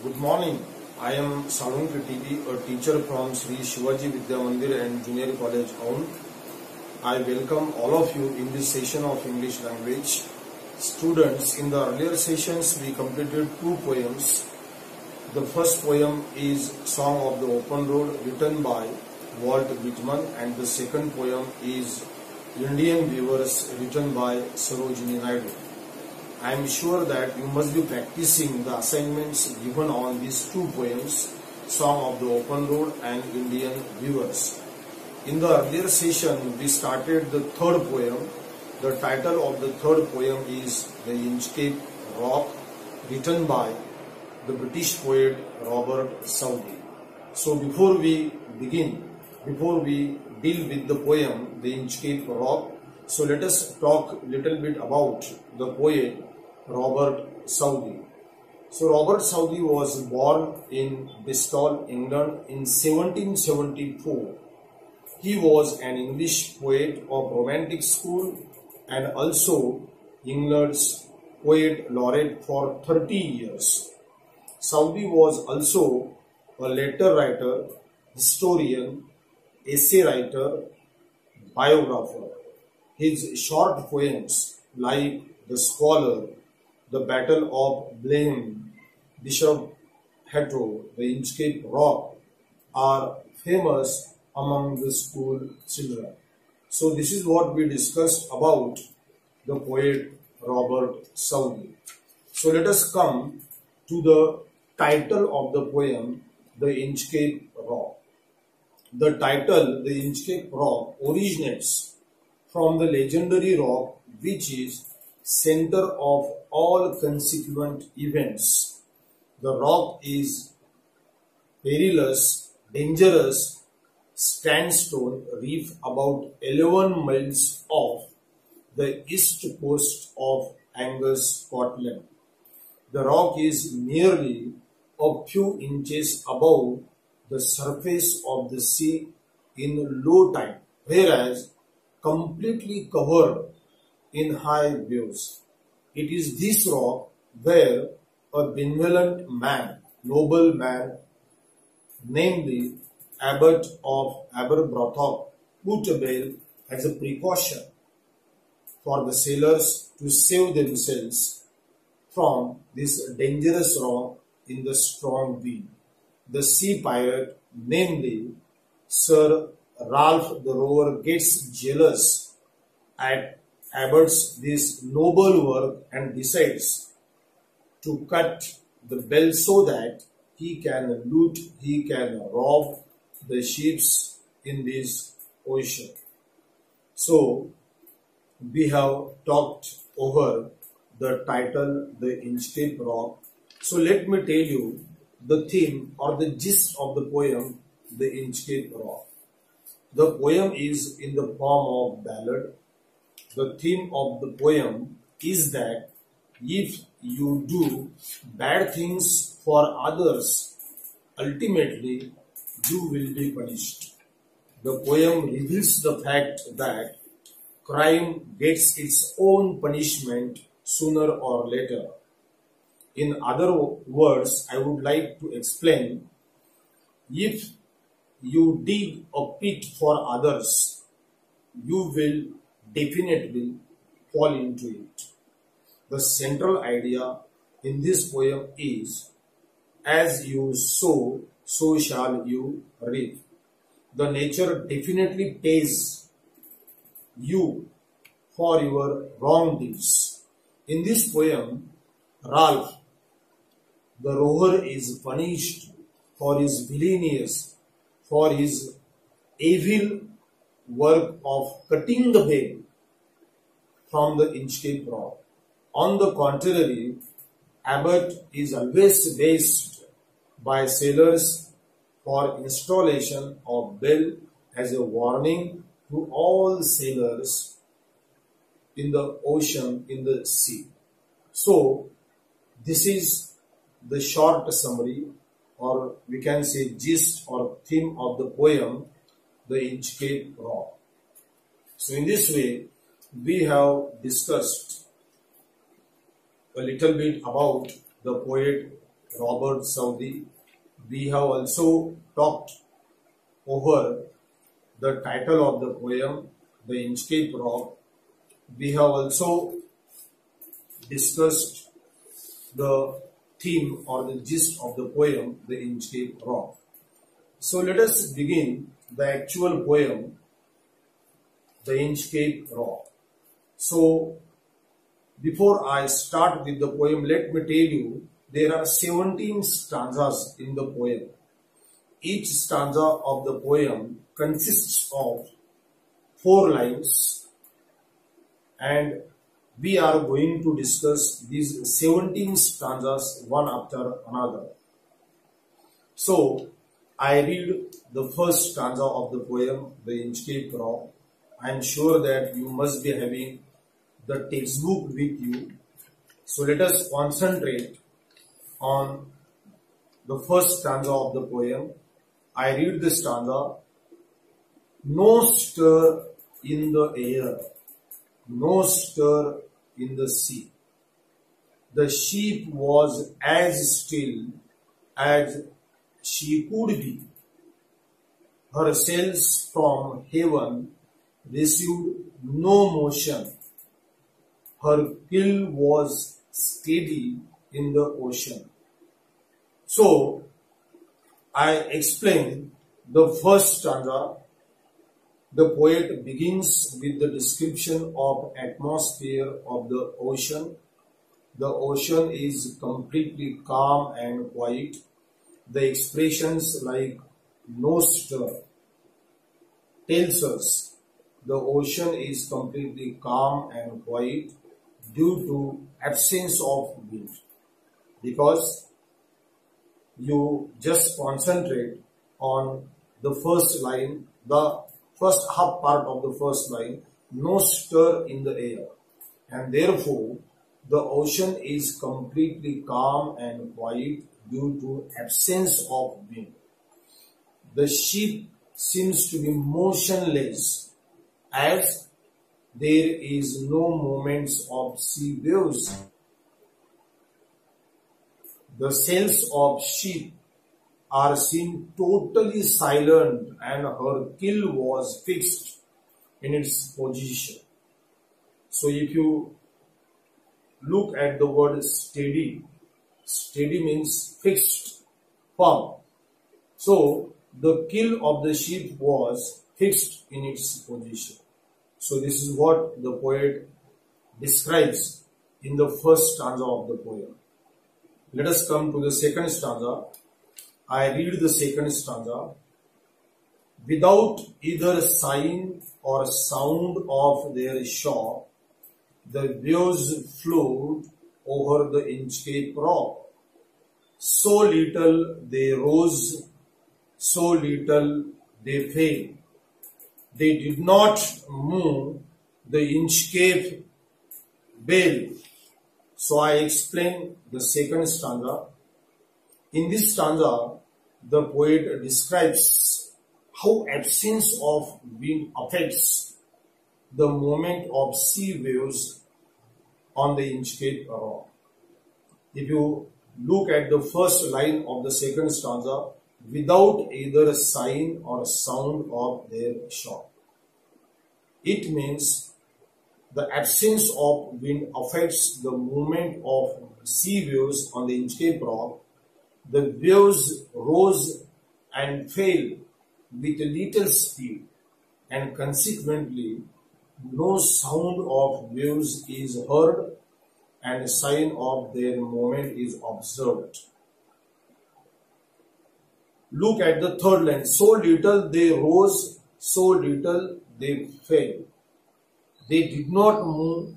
Good morning. I am Salunki TV, a teacher from Sri Shivaji Vidya Mandir and Junior College Aun. I welcome all of you in this session of English language. Students, in the earlier sessions we completed two poems. The first poem is Song of the Open Road written by Walt Whitman, and the second poem is Indian Weavers written by Sarojini Naidu. I am sure that you must be practicing the assignments given on these two poems, Song of the Open Road and Indian Weavers. In the earlier session, we started the third poem. The title of the third poem is The Inchcape Rock, written by the British poet Robert Southey. So before we deal with the poem, The Inchcape Rock, so let us talk a little bit about the poet Robert Southey. So Robert Southey was born in Bristol, England in 1774. He was an English poet of Romantic school and also England's poet laureate for 30 years. Southey was also a letter writer, historian, essay writer, biographer. His short poems like The Scholar, The Battle of Blenheim, Bishop Hatto, The Inscape Rock are famous among the school children. So this is what we discussed about the poet Robert Southey. So let us come to the title of the poem, The Inchcape Rock. The title, The Inchcape Rock, originates from the legendary rock which is center of all consequent events. The rock is perilous, dangerous sandstone reef about 11 miles off the east coast of Angus, Scotland. The rock is merely a few inches above the surface of the sea in low tide, whereas completely covered in high waves. It is this rock where a benevolent man, noble man, namely Abbot of Aberbrothock, put a bell as a precaution for the sailors to save themselves from this dangerous rock in the strong wind. The sea pirate, namely Sir Ralph the Rover, gets jealous at Abbott's this noble work and decides to cut the bell so that he can loot, he can rob the ships in this ocean. So we have talked over the title, The Inchcape Rock. So let me tell you the theme or the gist of the poem, The Inchcape Rock. The poem is in the form of ballad. The theme of the poem is that if you do bad things for others, ultimately you will be punished. The poem reveals the fact that crime gets its own punishment sooner or later. In other words, I would like to explain, if you dig a pit for others, you will definitely fall into it. The central idea in this poem is, as you sow, so shall you reap. The nature definitely pays you for your wrong deeds. In this poem, Ralph the rover is punished for his villainious, for his evil work of cutting the bell from the Inchcape Rock. On the contrary, Abbott is always based by sailors for installation of bell as a warning to all sailors in the ocean, in the sea. So this is the short summary, or we can say gist or theme of the poem, The Inchcape Rock. So in this way, we have discussed a little bit about the poet Robert Southey. We have also talked over the title of the poem, the Inscape Rock. We have also discussed the theme or the gist of the poem, the Inscape Rock. So let us begin the actual poem, the Inchcape Rock. So before I start with the poem, let me tell you there are 17 stanzas in the poem. Each stanza of the poem consists of 4 lines, and we are going to discuss these 17 stanzas one after another. So I read the first stanza of the poem, the Inchcape Rock. I am sure that you must be having the textbook with you. So let us concentrate on the first stanza of the poem. I read the stanza. No stir in the air, no stir in the sea. The ship was as still as she could be. Her sails from heaven received no motion. Her keel was steady in the ocean. So, I explain the first stanza. The poet begins with the description of atmosphere of the ocean. The ocean is completely calm and quiet. The expressions like no stir tells us the ocean is completely calm and quiet due to absence of wind. Because you just concentrate on the first line, the first half part of the first line, no stir in the air, and therefore the ocean is completely calm and quiet due to absence of wind. The ship seems to be motionless as there is no movements of sea waves. The sails of ship are seen totally silent and her keel was fixed in its position. So if you look at the word steady, steady means fixed, firm. So the keel of the ship was fixed in its position. So this is what the poet describes in the first stanza of the poem. Let us come to the second stanza. I read the second stanza. Without either sign or sound of their shore, the waves flowed over the Inscape Rock. So little they rose, so little they fell. They did not move the Inchcape bell. So I explain the second stanza. In this stanza, the poet describes how absence of wind affects the movement of sea waves on the Inchcape Rock. If you look at the first line of the second stanza, without either sign or sound of their shore, it means the absence of wind affects the movement of sea waves on the Inchcape Rock. The waves rose and fell with little speed, and consequently no sound of waves is heard and sign of their movement is observed. Look at the third line. So little they rose, so little they fell. They did not move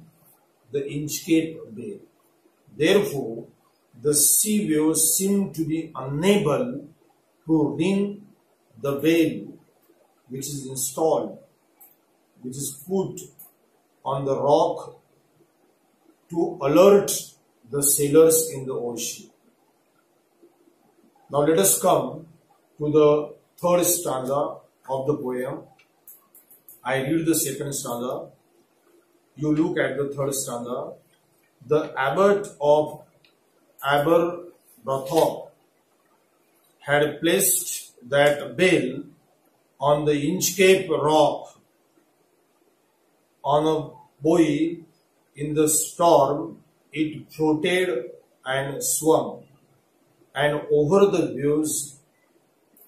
the Inchcape Bay. Therefore, the sea waves seem to be unable to ring the bell which is installed, which is put on the rock to alert the sailors in the ocean. Now let us come to the third stanza of the poem. I read the second stanza. You look at the third stanza. The abbot of Brothok had placed that bell on the Inchcape Rock on a buoy. In the storm, it floated and swung, and over the waves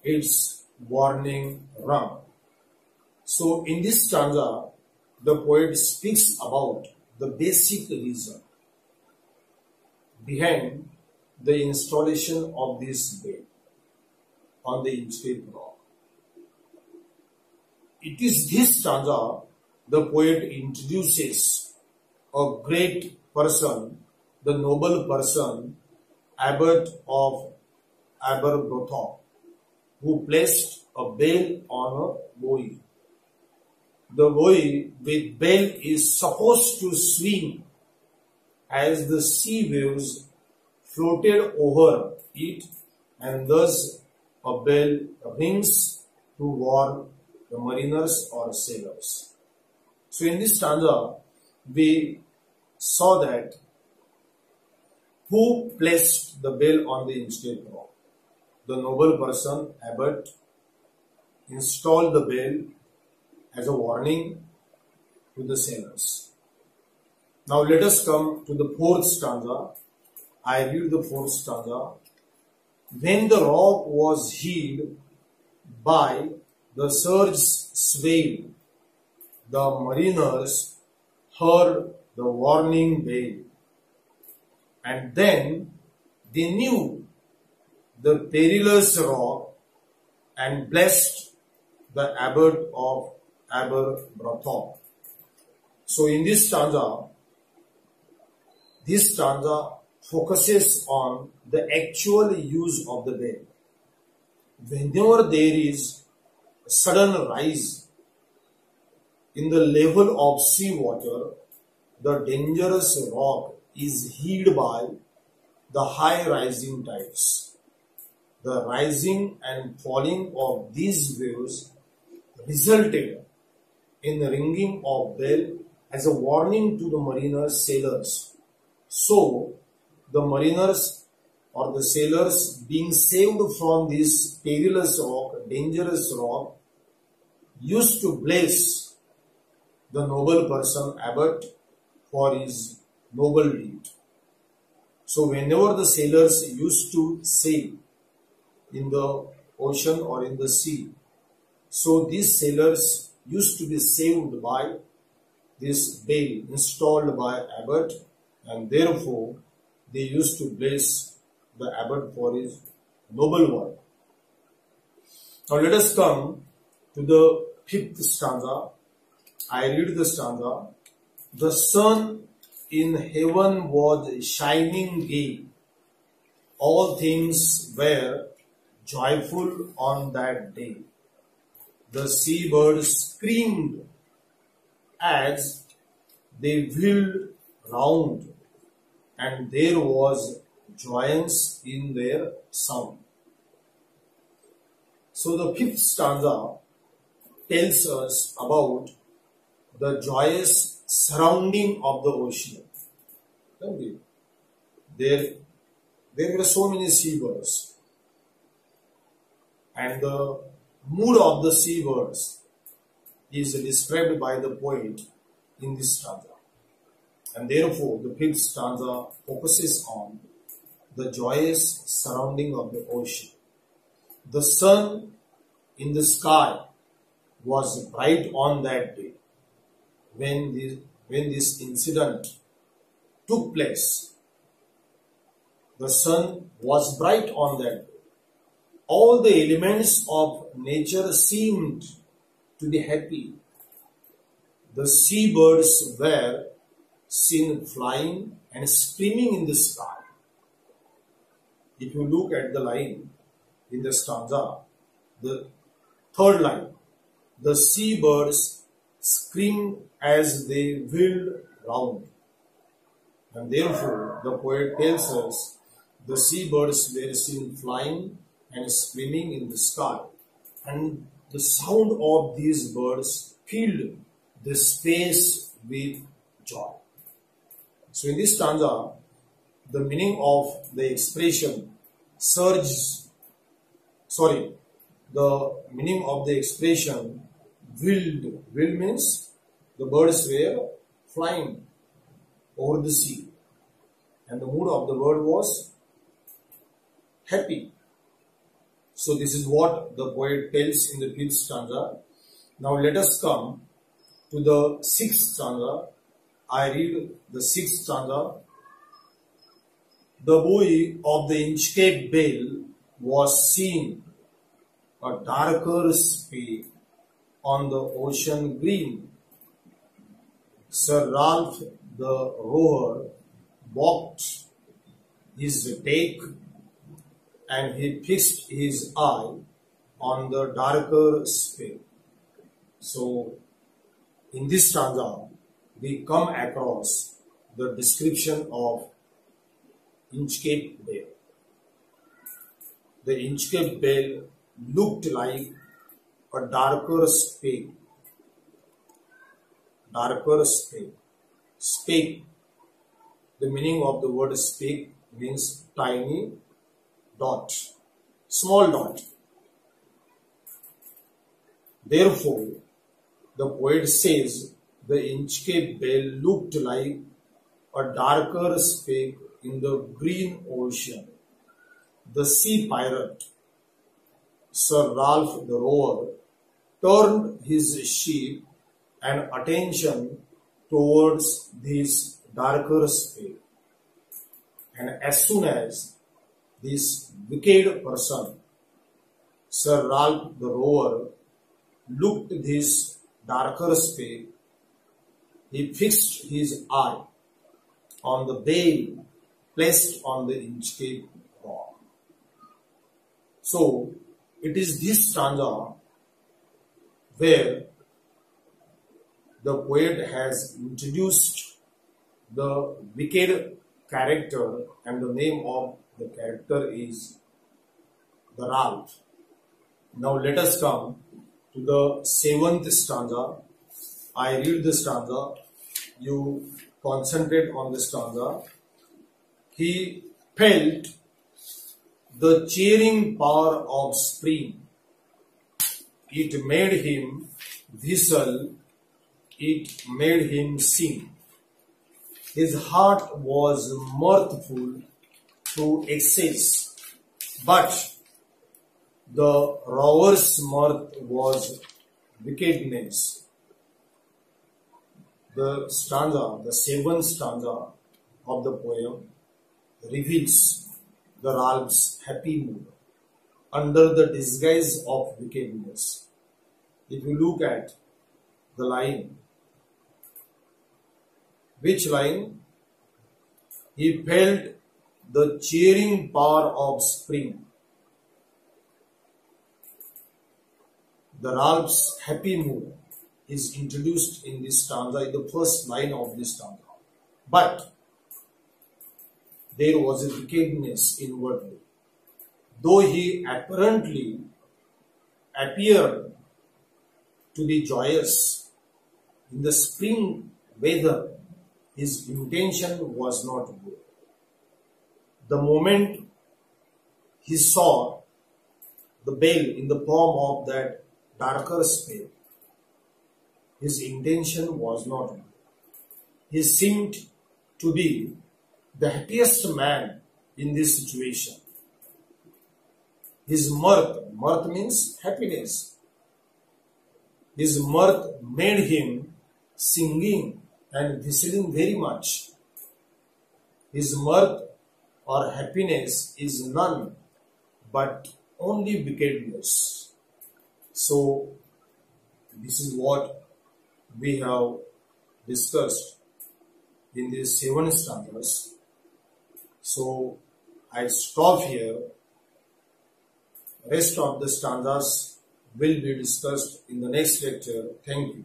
its warning rung. So in this stanza, the poet speaks about the basic reason behind the installation of this bell on the Inscape Rock. It is this stanza the poet introduces a great person, the noble person, Abbot of Aberbrothock, who placed a bell on a buoy. The buoy with bell is supposed to swing as the sea waves floated over it, and thus a bell rings to warn the mariners or sailors. So in this stanza, we saw that who placed the bell on the Inscape Rock? The noble person, Abbot, installed the bell as a warning to the sailors. Now let us come to the fourth stanza. I read the fourth stanza. When the rock was heaved by the surge's swell, the mariners heard the warning bell, and then they knew the perilous rock and blessed the Abbot of Aberbrothock. So in this stanza focuses on the actual use of the bell. Whenever there is a sudden rise in the level of sea water, the dangerous rock is heaved by the high rising tides. The rising and falling of these waves resulted in the ringing of bell as a warning to the mariners, sailors. So the mariners or the sailors, being saved from this perilous rock, dangerous rock, used to bless the noble person Abbot for his noble deed. So whenever the sailors used to sail in the ocean or in the sea, so these sailors used to be saved by this bell installed by Abbot, and therefore they used to bless the Abbot for his noble work. Now let us come to the fifth stanza. I read the stanza. The sun in heaven was shining gay. All things were joyful on that day. The seabirds screamed as they wheeled round, and there was joyance in their sound. So the fifth stanza tells us about the joyous surrounding of the ocean. There were so many seabirds, and the mood of the seabirds is described by the poet in this stanza. And therefore, the fifth stanza focuses on the joyous surrounding of the ocean. The sun in the sky was bright on that day when this incident took place. The sun was bright on that day. All the elements of nature seemed to be happy. The seabirds were seen flying and screaming in the sky. If you look at the line in the stanza, the third line, the seabirds screamed as they wheeled round. And therefore, the poet tells us the seabirds were seen flying and screaming in the sky. And the sound of these birds filled the space with joy. So in this stanza, the meaning of the expression surges, sorry, the meaning of the expression willed. Willed means the birds were flying over the sea, and the mood of the bird was happy. So this is what the poet tells in the 5th stanza. Now let us come to the 6th stanza. I read the 6th stanza. The buoy of the Inchcape bell was seen, a darker speck on the ocean green. Sir Ralph the rower walked his deck, and he fixed his eye on the darker speck. So, in this stanza, we come across the description of Inchcape bell. The Inchcape bell looked like a darker speck. Darker speck. Speck. The meaning of the word speck means tiny dot, small dot. Therefore, the poet says the Inchcape bell looked like a darker speck in the green ocean. The sea pirate, Sir Ralph the rower, turned his ship and attention towards this darker speck. And as soon as this wicked person, Sir Ralph the rower, looked this darker speck, he fixed his eye on the bell placed on the Inscape Rock. So, it is this stanza where the poet has introduced the wicked character, and the name of the character is the Ralph. Now let us come to the 7th stanza. I read the stanza. You concentrate on the stanza. He felt the cheering power of spring. It made him whistle. It made him sing. His heart was mirthful to excess, but the rower's mirth was wickedness. The stanza, the 7th stanza of the poem, reveals the Ralph's happy mood under the disguise of wickedness. If you look at the line, which line? He felt the cheering power of spring. The Ralph's happy mood is introduced in this stanza, in the first line of this stanza. But there was a wickedness inwardly. Though he apparently appeared to be joyous in the spring weather, his intention was not good. The moment he saw the bell in the form of that darker speck, his intention was not good. He seemed to be the happiest man in this situation. His mirth means happiness. His mirth made him singing and whistling very much. His mirth or happiness is none but only wickedness. So, this is what we have discussed in these 7 stanzas. So, I stop here. Rest of the stanzas will be discussed in the next lecture. Thank you.